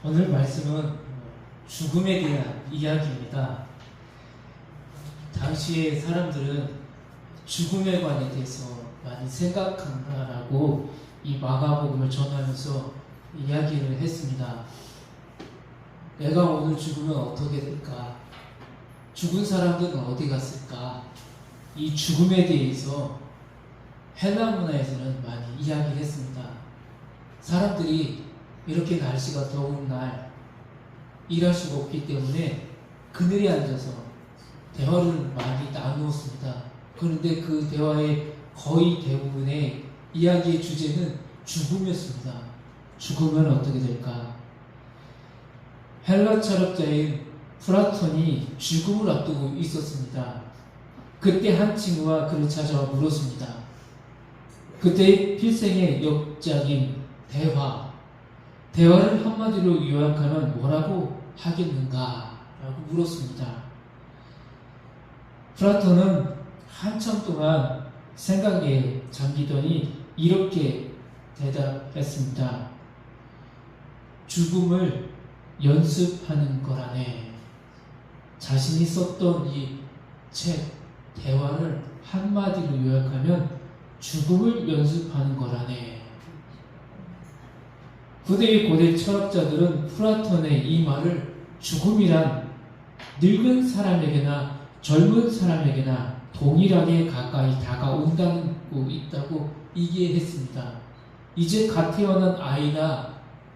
오늘 말씀은 죽음에 대한 이야기입니다. 당시의 사람들은 죽음에 관해 대해서 많이 생각한다라고 이 마가복음을 전하면서 이야기를 했습니다. 내가 오늘 죽으면 어떻게 될까? 죽은 사람들은 어디 갔을까? 이 죽음에 대해서 헬라 문화에서는 많이 이야기를 했습니다. 사람들이 이렇게 날씨가 더운 날 일할 수가 없기 때문에 그늘에 앉아서 대화를 많이 나누었습니다. 그런데 그 대화의 거의 대부분의 이야기의 주제는 죽음이었습니다. 죽으면 어떻게 될까? 헬라 철학자인 플라톤이 죽음을 앞두고 있었습니다. 그때 한 친구가 그를 찾아와 물었습니다. 그때의 필생의 역작인 대화를 한마디로 요약하면 뭐라고 하겠는가? 라고 물었습니다. 플라톤은 한참 동안 생각에 잠기더니 이렇게 대답했습니다. 죽음을 연습하는 거라네. 자신이 썼던 이 책, 대화를 한마디로 요약하면 죽음을 연습하는 거라네. 고대 철학자들은 플라톤의 이 말을 죽음이란 늙은 사람에게나 젊은 사람에게나 동일하게 가까이 다가온다고 있다고 이해했습니다. 이제 갓 태어난 아이나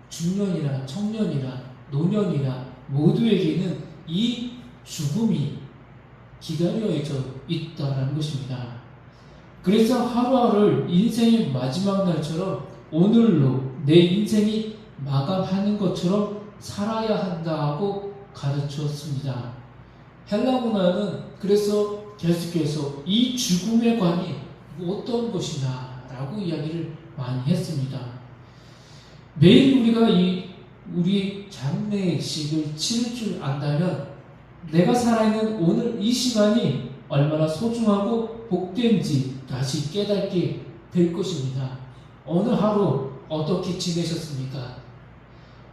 중년이나 청년이나 노년이나 모두에게는 이 죽음이 기다려져 있다는 것입니다. 그래서 하루하루를 인생의 마지막 날처럼 오늘로 내 인생이 마감하는 것처럼 살아야 한다고 가르쳤습니다. 헬라 문화는 그래서 계속해서 이 죽음의 관이 어떤 것이냐 라고 이야기를 많이 했습니다. 매일 우리가 우리 장례식을 치를 줄 안다면 내가 살아있는 오늘 이 시간이 얼마나 소중하고 복된지 다시 깨닫게 될 것입니다. 오늘 하루 어떻게 지내셨습니까?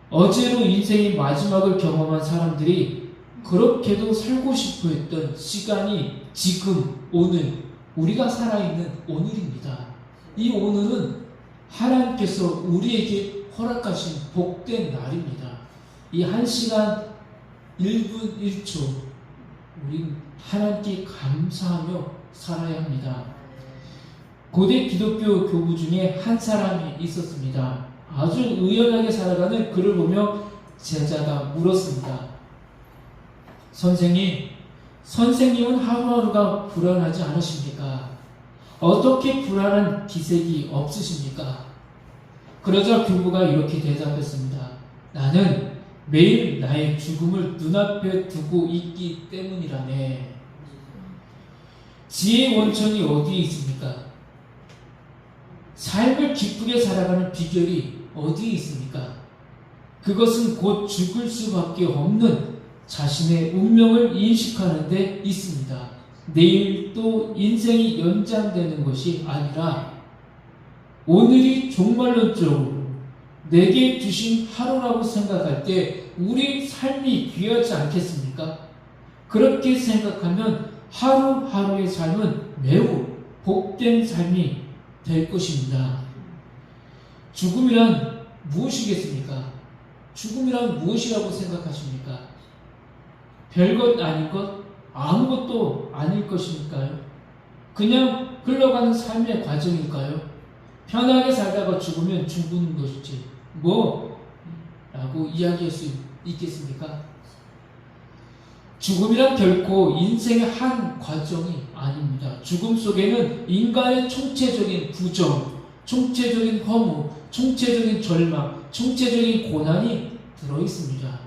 어제로 인생의 마지막을 경험한 사람들이 그렇게도 살고 싶어 했던 시간이 지금 오늘 우리가 살아있는 오늘입니다. 이 오늘은 하나님께서 우리에게 허락하신 복된 날입니다. 이 1시간 1분 1초 우린 하나님께 감사하며 살아야 합니다. 고대 기독교 교부 중에 한 사람이 있었습니다. 아주 의연하게 살아가는 그를 보며 제자가 물었습니다. 선생님은 하루하루가 불안하지 않으십니까? 어떻게 불안한 기색이 없으십니까? 그러자 교부가 이렇게 대답했습니다. 나는 매일 나의 죽음을 눈앞에 두고 있기 때문이라네. 지혜의 원천이 어디에 있습니까? 삶을 기쁘게 살아가는 비결이 어디에 있습니까? 그것은 곧 죽을 수밖에 없는 자신의 운명을 인식하는 데 있습니다. 내일 또 인생이 연장되는 것이 아니라 오늘이 종말론적으로 내게 주신 하루라고 생각할 때 우리 삶이 귀하지 않겠습니까? 그렇게 생각하면 하루하루의 삶은 매우 복된 삶이 될 것입니다. 죽음이란 무엇이겠습니까? 죽음이란 무엇이라고 생각하십니까? 별것 아닌 것? 아무것도 아닐 것일까요? 그냥 흘러가는 삶의 과정일까요? 편하게 살다가 죽으면 죽는 것이지 라고 이야기할 수 있겠습니까? 죽음이란 결코 인생의 한 과정이 아닙니다. 죽음 속에는 인간의 총체적인 부정, 총체적인 허무, 총체적인 절망, 총체적인 고난이 들어있습니다.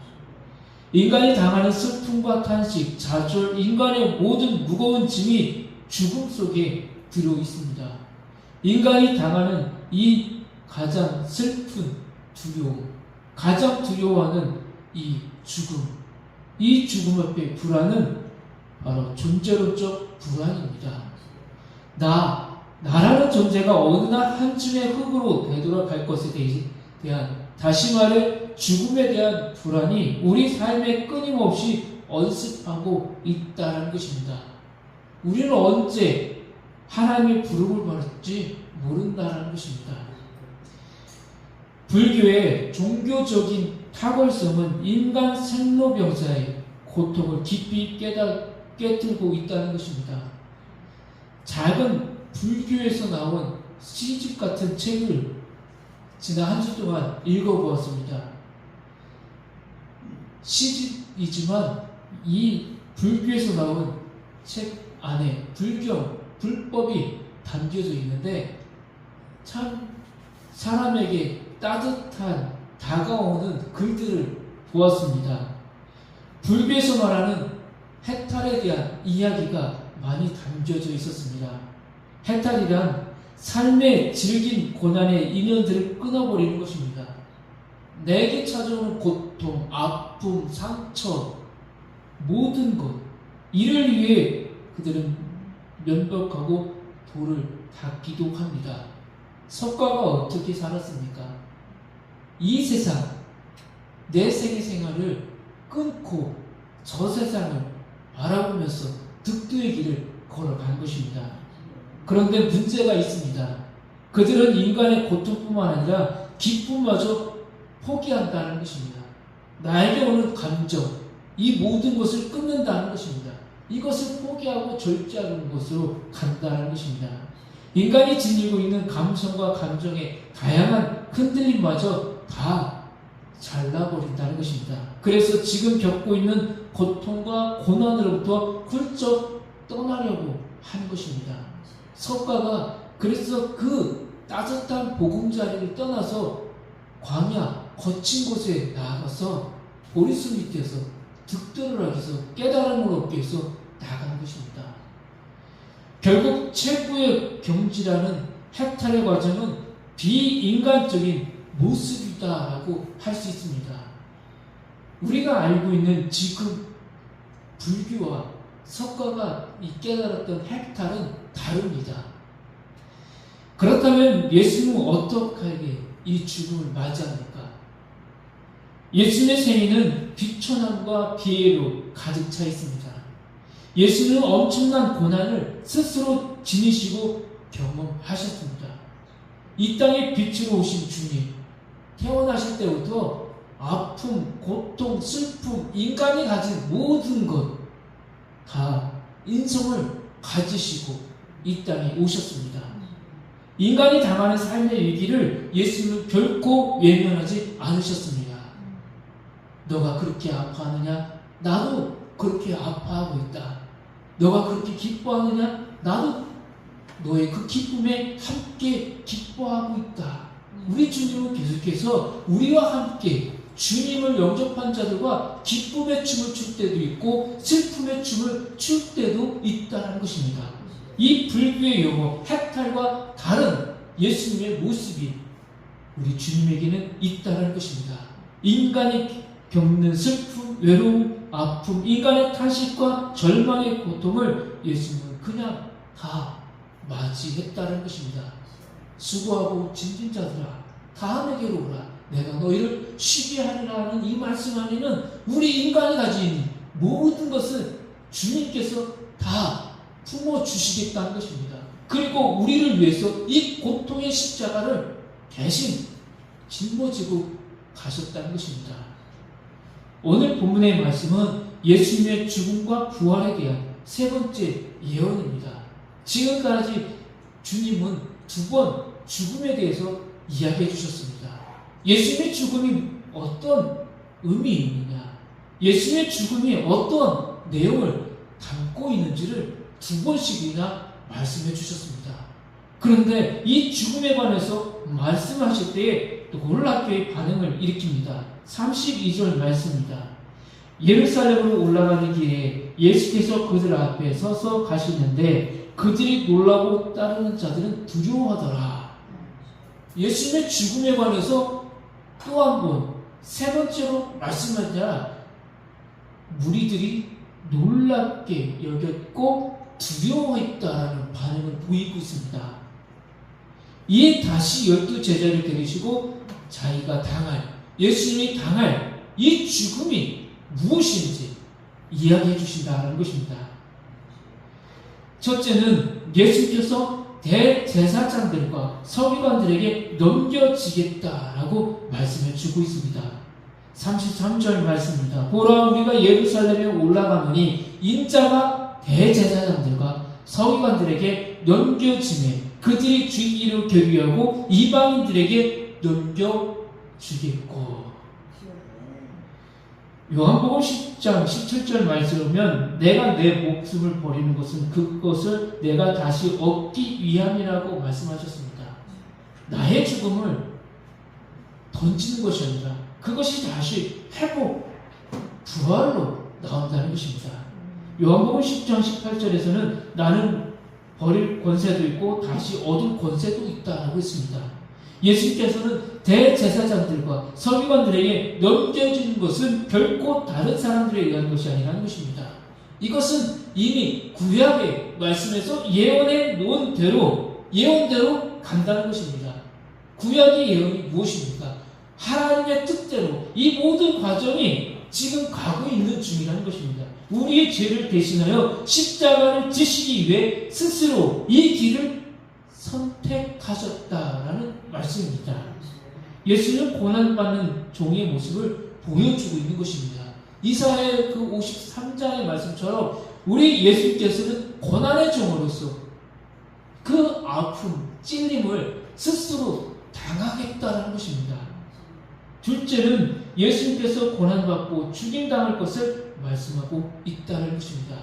인간이 당하는 슬픔과 탄식, 좌절, 인간의 모든 무거운 짐이 죽음 속에 들어있습니다. 인간이 당하는 이 가장 슬픈 두려움, 가장 두려워하는 이 죽음, 이 죽음 앞에 불안은 바로 존재론적 불안입니다. 나라는 존재가 어느 날 한쯤에 흙으로 되돌아갈 것에 대한 다시 말해 죽음에 대한 불안이 우리 삶에 끊임없이 언습하고 있다는 것입니다. 우리는 언제 하나님의 부름을 받을지 모른다는 것입니다. 불교의 종교적인 탁월성은 인간 생로병사의 고통을 깊이 깨뜨리고 있다는 것입니다. 작은 불교에서 나온 시집 같은 책을 지난 한 주 동안 읽어보았습니다. 시집이지만 이 불교에서 나온 책 안에 불법이 담겨져 있는데 참 사람에게 따뜻한 다가오는 글들을 보았습니다. 불교에서 말하는 해탈에 대한 이야기가 많이 담겨져 있었습니다. 해탈이란 삶의 질긴 고난의 인연들을 끊어버리는 것입니다. 내게 찾아오는 고통, 아픔, 상처, 모든 것, 이를 위해 그들은 면벽하고 돌을 닦기도 합니다. 석가가 어떻게 살았습니까? 이 세상, 내 세계 생활을 끊고 저 세상을 바라보면서 득도의 길을 걸어간 것입니다. 그런데 문제가 있습니다. 그들은 인간의 고통뿐만 아니라 기쁨마저 포기한다는 것입니다. 나에게 오는 감정, 이 모든 것을 끊는다는 것입니다. 이것을 포기하고 절제하는 것으로 간다는 것입니다. 인간이 지니고 있는 감성과 감정의 다양한 흔들림마저 다 잘라버린다는 것입니다. 그래서 지금 겪고 있는 고통과 고난으로부터 훌쩍 떠나려고 하는 것입니다. 석가가 그래서 그 따뜻한 보금자리를 떠나서 광야 거친 곳에 나아가서 보리수 밑에서 득도를 하기 위해서 깨달음을 얻기 위해서 나간 것입니다. 결국 최고의 경지라는 해탈의 과정은 비인간적인 모습이다라고 할 수 있습니다. 우리가 알고 있는 지금 불교와 석가가 깨달았던 해탈은 다릅니다. 그렇다면 예수님은 어떻게 이 죽음을 맞이합니까? 예수님의 생애는 비천함과 비애로 가득 차 있습니다. 예수님은 엄청난 고난을 스스로 지니시고 경험하셨습니다. 이 땅에 빛으로 오신 주님, 태어나실 때부터 아픔, 고통, 슬픔, 인간이 가진 모든 것 다 인성을 가지시고 이 땅에 오셨습니다. 인간이 당하는 삶의 위기를 예수님은 결코 외면하지 않으셨습니다. 너가 그렇게 아파하느냐? 나도 그렇게 아파하고 있다. 너가 그렇게 기뻐하느냐? 나도 너의 그 기쁨에 함께 기뻐하고 있다. 우리 주님은 계속해서 우리와 함께 주님을 영접한 자들과 기쁨의 춤을 출 때도 있고 슬픔의 춤을 출 때도 있다는 것입니다. 이 불교의 용어 해탈과 다른 예수님의 모습이 우리 주님에게는 있다는 것입니다. 인간이 겪는 슬픔, 외로움, 아픔, 인간의 탄식과 절망의 고통을 예수님은 그냥 다 맞이했다는 것입니다. 수고하고 짐진 자들아 다 내게로 오라. 내가 너희를 쉬게 하리라 하는 이 말씀 안에는 우리 인간이 가진 모든 것을 주님께서 다 품어주시겠다는 것입니다. 그리고 우리를 위해서 이 고통의 십자가를 대신 짊어지고 가셨다는 것입니다. 오늘 본문의 말씀은 예수님의 죽음과 부활에 대한 세 번째 예언입니다. 지금까지 주님은 두 번 죽음에 대해서 이야기해 주셨습니다. 예수님의 죽음이 어떤 의미이느냐, 예수님의 죽음이 어떤 내용을 담고 있는지를 두 번씩이나 말씀해 주셨습니다. 그런데 이 죽음에 관해서 말씀하실 때에 놀랍게 반응을 일으킵니다. 32절 말씀입니다. 예루살렘으로 올라가는 길에 예수께서 그들 앞에 서서 가시는데 그들이 놀라고 따르는 자들은 두려워하더라. 예수님의 죽음에 관해서 또 한 번 세 번째로 말씀하자 무리들이 놀랍게 여겼고 두려워했다라는 반응을 보이고 있습니다. 이에 다시 12 제자를 데리시고 자기가 예수님이 당할 이 죽음이 무엇인지 이야기해 주신다는 것입니다. 첫째는 예수께서 대제사장들과 서기관들에게 넘겨지겠다라고 말씀해 주고 있습니다. 33절 말씀입니다. 보라, 우리가 예루살렘에 올라가노니 인자가 대제사장들과 서기관들에게 넘겨지매 그들이 주기로 결의하고 이방인들에게 넘겨주겠고. 요한복음 10장 17절 말씀을 보면 내가 내 목숨을 버리는 것은 그것을 내가 다시 얻기 위함이라고 말씀하셨습니다. 나의 죽음을 던지는 것이 아니라 그것이 다시 회복, 부활로 나온다는 것입니다. 요한복음 10장 18절에서는 나는 버릴 권세도 있고 다시 얻을 권세도 있다라고 했습니다. 예수님께서는 대제사장들과 서기관들에게 넘겨주는 것은 결코 다른 사람들에 의한 것이 아니라는 것입니다. 이것은 이미 구약의 말씀에서 예언해 놓은 예언대로 간다는 것입니다. 구약의 예언이 무엇입니까? 하나님의 뜻대로 이 모든 과정이 지금 가고 있는 중이라는 것입니다. 우리의 죄를 대신하여 십자가를 지시기 위해 스스로 이 길을 선택하셨다라는 말씀입니다. 예수는 고난받는 종의 모습을 보여주고 있는 것입니다. 이사야 그 53장의 말씀처럼 우리 예수님께서는 고난의 종으로서 그 아픔, 찔림을 스스로 당하겠다는 것입니다. 둘째는 예수님께서 고난받고 죽임당할 것을 말씀하고 있다는 것입니다.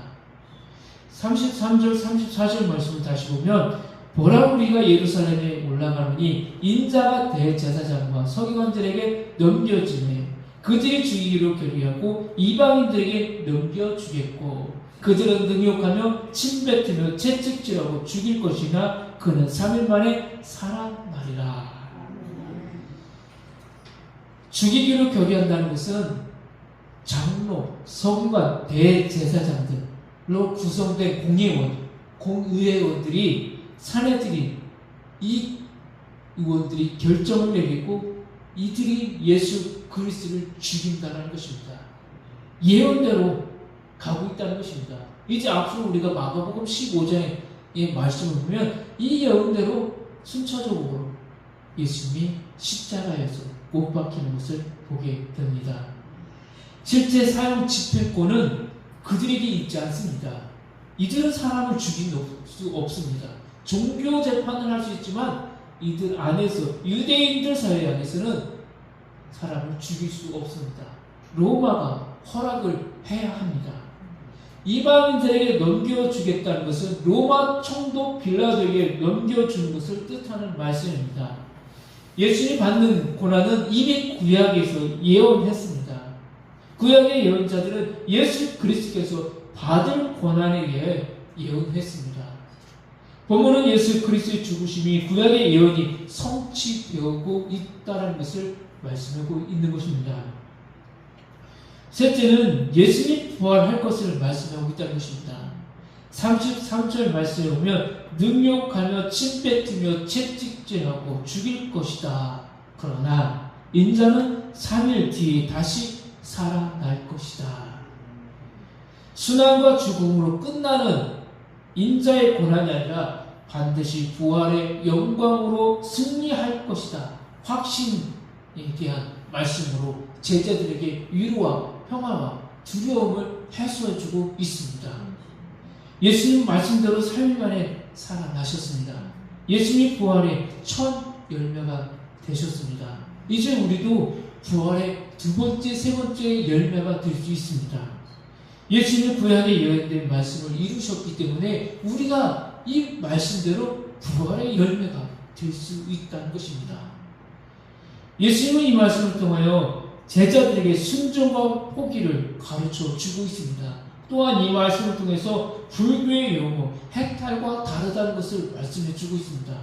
33절, 34절 말씀을 다시 보면 보라, 우리가 예루살렘에 올라가노니 인자가 대제사장과 서기관들에게 넘겨지매 그들이 죽이기로 결의하고 이방인들에게 넘겨주겠고 그들은 능욕하며 침뱉으며 채찍질하고 죽일 것이나 그는 3일 만에 살아나리라. 죽이기로 결의한다는 것은 장로, 서기관, 대제사장들로 구성된 공의회원들이 사내들이 이 의원들이 결정을 내리고 이들이 예수 그리스도를 죽인다는 것입니다. 예언대로 가고 있다는 것입니다. 이제 앞으로 우리가 마가복음 15장의 말씀을 보면 이 예언대로 순차적으로 예수님이 십자가에서 못 박히는 것을 보게 됩니다. 실제 사형 집행권은 그들에게 있지 않습니다. 이들은 사람을 죽일 수 없습니다. 종교 재판을 할 수 있지만 이들 안에서 유대인들 사회 안에서는 사람을 죽일 수 없습니다. 로마가 허락을 해야 합니다. 이방인들에게 넘겨주겠다는 것은 로마 총독 빌라도에게 넘겨주는 것을 뜻하는 말씀입니다. 예수님이 받는 고난은 이미 구약에서 예언했습니다. 구약의 예언자들은 예수 그리스도께서 받을 고난에 대해 예언했습니다. 본문은 예수 그리스도의 죽으심이 구약의 예언이 성취되고 있다는 것을 말씀하고 있는 것입니다. 셋째는 예수님이 부활할 것을 말씀하고 있다는 것입니다. 33절 말씀에 보면 능욕하며 침뱉으며 채찍질하고 죽일 것이다. 그러나 인자는 3일 뒤에 다시 살아날 것이다. 순환과 죽음으로 끝나는 인자의 고난이 아니라 반드시 부활의 영광으로 승리할 것이다. 확신에 대한 말씀으로 제자들에게 위로와 평화와 두려움을 해소해주고 있습니다. 예수님 말씀대로 3일 만에 살아나셨습니다. 예수님 부활의 첫 열매가 되셨습니다. 이제 우리도 부활의 두 번째, 세 번째 열매가 될 수 있습니다. 예수님은 구약에 예언된 말씀을 이루셨기 때문에 우리가 이 말씀대로 부활의 열매가 될 수 있다는 것입니다. 예수님은 이 말씀을 통하여 제자들에게 순종과 포기를 가르쳐 주고 있습니다. 또한 이 말씀을 통해서 불교의 용어 해탈과 다르다는 것을 말씀해 주고 있습니다.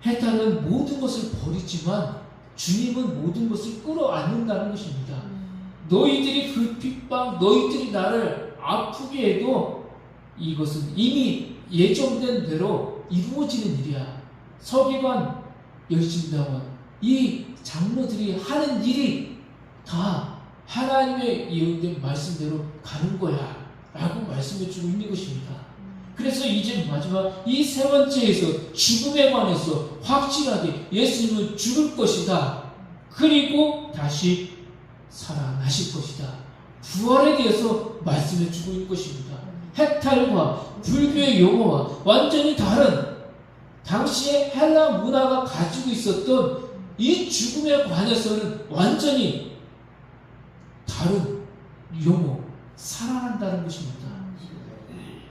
해탈은 모든 것을 버리지만 주님은 모든 것을 끌어안는다는 것입니다. 너희들이 불핍박, 너희들이 나를 아프게 해도 이것은 이미 예정된 대로 이루어지는 일이야. 서기관, 열심당원, 이 장로들이 하는 일이 다 하나님의 예언된 말씀대로 가는 거야 라고 말씀해 주고 있는 것입니다. 그래서 이제 마지막 이 세 번째에서 죽음에 관해서 확실하게 예수님은 죽을 것이다. 그리고 다시 살아나실 것이다. 부활에 대해서 말씀해 주고 있는 것입니다. 해탈과 불교의 용어와 완전히 다른 당시의 헬라 문화가 가지고 있었던 이 죽음에 관해서는 완전히 다른 용어, 살아난다는 것입니다.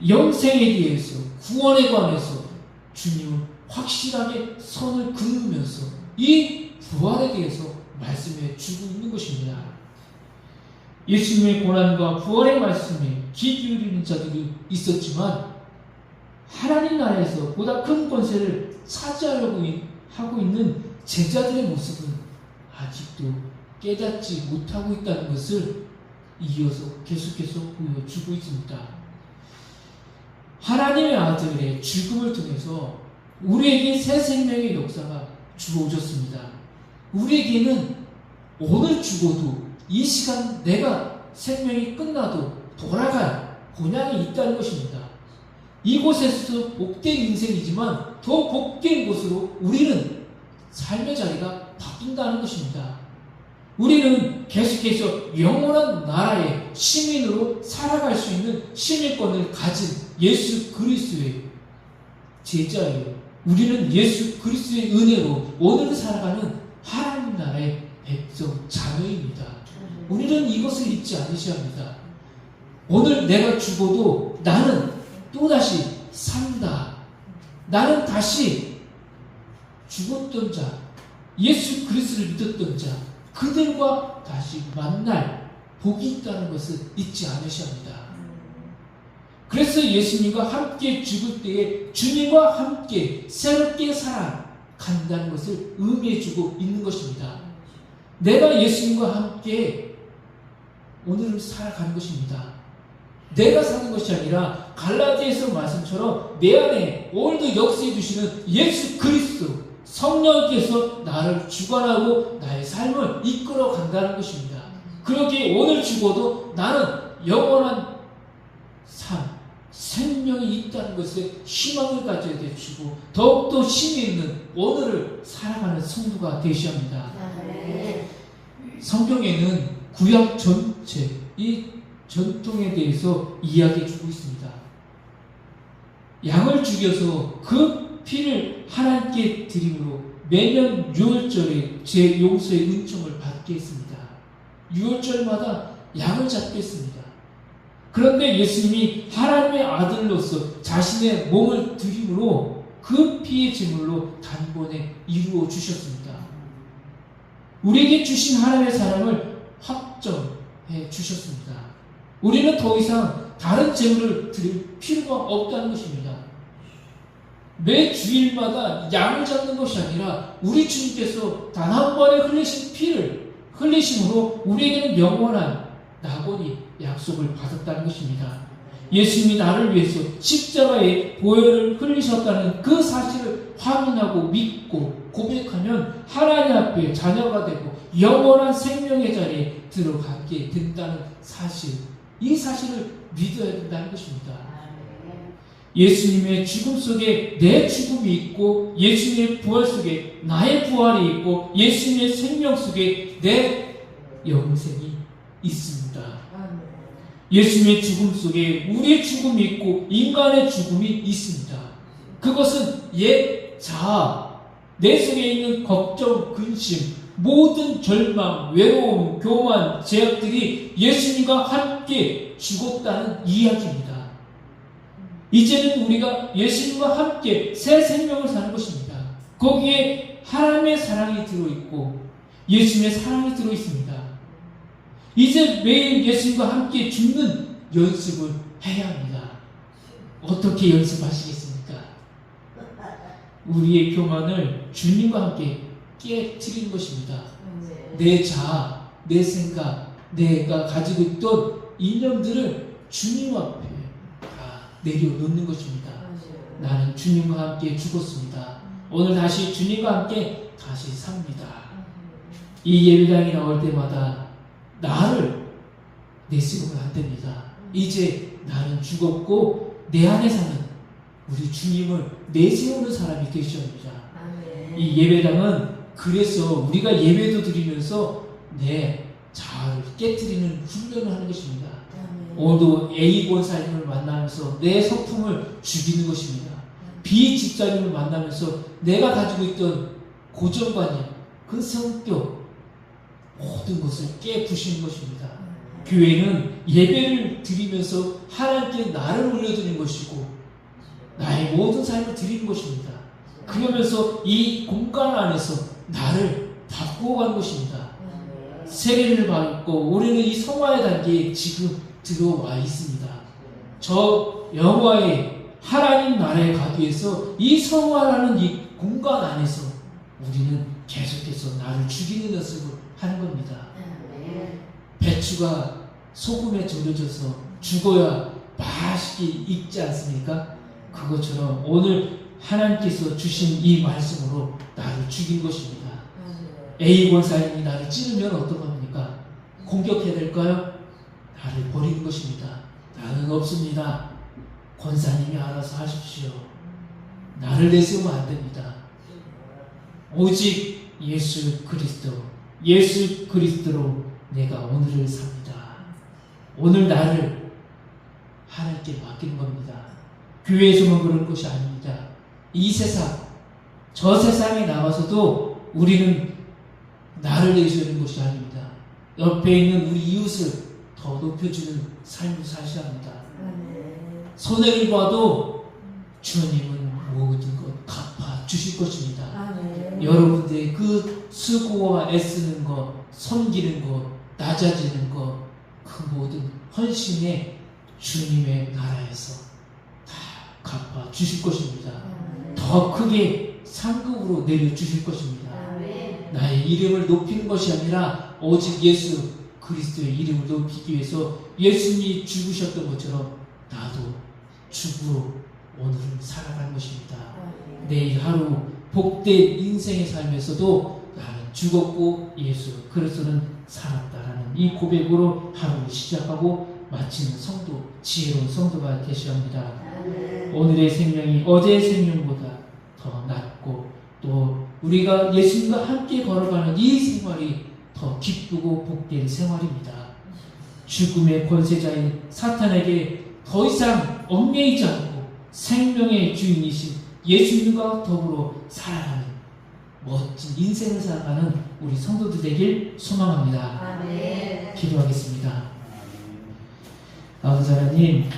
영생에 대해서, 구원에 관해서 주님은 확실하게 선을 그으면서 이 부활에 대해서 말씀해 주고 있는 것입니다. 예수님의 고난과 부활의 말씀에 귀 기울이는 자들이 있었지만 하나님 나라에서 보다 큰 권세를 차지하려고 하고 있는 제자들의 모습은 아직도 깨닫지 못하고 있다는 것을 이어서 계속해서 보여주고 있습니다. 하나님의 아들의 죽음을 통해서 우리에게 새 생명의 역사가 주어졌습니다. 우리에게는 오늘 죽어도 이 시간 내가 생명이 끝나도 돌아갈 본향이 있다는 것입니다. 이곳에서 복된 인생이지만 더 복된 곳으로 우리는 삶의 자리가 바뀐다는 것입니다. 우리는 계속해서 영원한 나라의 시민으로 살아갈 수 있는 시민권을 가진 예수 그리스도의 제자예요. 우리는 예수 그리스도의 은혜로 오늘 살아가는 하나님 나라의 백성 자녀입니다. 우리는 이것을 잊지 않으셔야 합니다. 오늘 내가 죽어도 나는 또다시 산다. 나는 다시 죽었던 자, 예수 그리스도를 믿었던 자, 그들과 다시 만날 복이 있다는 것을 잊지 않으셔야 합니다. 그래서 예수님과 함께 죽을 때에 주님과 함께 새롭게 살아간다는 것을 의미해주고 있는 것입니다. 내가 예수님과 함께 오늘을 살아가는 것입니다. 내가 사는 것이 아니라 갈라디아서 말씀처럼 내 안에 오늘도 역사해 주시는 예수 그리스도 성령께서 나를 주관하고 나의 삶을 이끌어 간다는 것입니다. 그렇게 오늘 죽어도 나는 영원한 삶, 생명이 있다는 것에 희망을 가져야 되시고 더욱더 힘이 있는 오늘을 살아가는 성도가 되셔야 합니다. 성경에는 구약 전체 이 전통에 대해서 이야기해주고 있습니다. 양을 죽여서 그 피를 하나님께 드림으로 매년 6월절에 제 용서의 은총을 받게 했습니다. 6월절마다 양을 잡게 했습니다. 그런데 예수님이 하나님의 아들로서 자신의 몸을 드림으로 그 피의 제물로 단번에 이루어 주셨습니다. 우리에게 주신 하나님의 사랑을 확정해 주셨습니다. 우리는 더 이상 다른 제물을 드릴 필요가 없다는 것입니다. 매 주일마다 양을 잡는 것이 아니라 우리 주님께서 단 한 번에 흘리신 피를 흘리심으로 우리에게는 영원한 낙원이 약속을 받았다는 것입니다. 예수님이 나를 위해서 십자가에 보혈을 흘리셨다는 그 사실을 확인하고 믿고 고백하면 하나님 앞에 자녀가 되고 영원한 생명의 자리에 들어가게 된다는 사실, 이 사실을 믿어야 된다는 것입니다. 예수님의 죽음 속에 내 죽음이 있고 예수님의 부활 속에 나의 부활이 있고 예수님의 생명 속에 내 영생이 있습니다. 예수님의 죽음 속에 우리의 죽음이 있고 인간의 죽음이 있습니다. 그것은 옛 자아, 내 속에 있는 걱정, 근심, 모든 절망, 외로움, 교만, 제약들이 예수님과 함께 죽었다는 이야기입니다. 이제는 우리가 예수님과 함께 새 생명을 사는 것입니다. 거기에 하나님의 사랑이 들어있고 예수님의 사랑이 들어있습니다. 이제 매일 예수님과 함께 죽는 연습을 해야 합니다. 어떻게 연습하시겠습니까? 우리의 교만을 주님과 함께 깨트리는 것입니다. 내 자아, 내 생각, 내가 가지고 있던 이념들을 주님 앞에 내려놓는 것입니다. 나는 주님과 함께 죽었습니다. 오늘 다시 주님과 함께 다시 삽니다. 이 예배당에 나올 때마다 나를 내세우면 안 됩니다. 이제 나는 죽었고 내 안에 사는 우리 주님을 내세우는 사람이 되셔야 합니다. 이 예배당은 그래서 우리가 예배도 드리면서 내 자아를 깨트리는 훈련을 하는 것입니다. 오늘도 A 권사님을 만나면서 내 성품을 죽이는 것입니다. B 집사님을 만나면서 내가 가지고 있던 고정관념, 그 성격, 모든 것을 깨부시는 것입니다. 교회는 예배를 드리면서 하나님께 나를 올려드리는 것이고 나의 모든 삶을 드리는 것입니다. 그러면서 이 공간 안에서 나를 바꾸어가는 것입니다. 세례를 받고 우리는 이 성화의 단계에 지금 들어와 있습니다. 저 영화의 하나님 나라에 가기 위해서 이 성화라는 이 공간 안에서 우리는 계속해서 나를 죽이는 연습을 하는 겁니다. 배추가 소금에 졸여져서 죽어야 맛있게 익지 않습니까? 그것처럼 오늘 하나님께서 주신 이 말씀으로 나를 죽인 것입니다. A 권사님이 나를 찌르면 어떤 겁니까? 공격해야 될까요? 나를 버리는 것입니다. 나는 없습니다. 권사님이 알아서 하십시오. 나를 내세우면 안 됩니다. 오직 예수 그리스도로 내가 오늘을 삽니다. 오늘 나를 하나님께 맡기는 겁니다. 교회에서만 그런 것이 아닙니다. 이 세상, 저 세상에 나가서도 우리는 나를 내세우는 것이 아닙니다. 옆에 있는 우리 이웃을 더 높여주는 삶을 사셔야 합니다. 손해를 봐도 주님은 모든 것 갚아 주실 것입니다. 여러분들의 그 수고와 애쓰는 것, 섬기는 것, 낮아지는 것, 그 모든 헌신에 주님의 나라에서 다 갚아 주실 것입니다. 더 크게 상급으로 내려주실 것입니다. 나의 이름을 높이는 것이 아니라 오직 예수 그리스도의 이름을 높이기 위해서 예수님이 죽으셨던 것처럼 나도 죽으로 오늘을 살아갈 것입니다. 내일 하루 복된 인생의 삶에서도 나는 죽었고 예수 그리스도는 살았다라는 이 고백으로 하루를 시작하고 마치는 성도, 지혜로운 성도가 되셔야 합니다. 오늘의 생명이 어제의 생명보다 더 낫고 또 우리가 예수님과 함께 걸어가는 이 생활이 더 기쁘고 복된 생활입니다. 죽음의 권세자인 사탄에게 더 이상 얽매이지 않고 생명의 주인이신 예수님과 더불어 살아가는 멋진 인생을 살아가는 우리 성도들 되길 소망합니다. 기도하겠습니다. 아버지 하나님,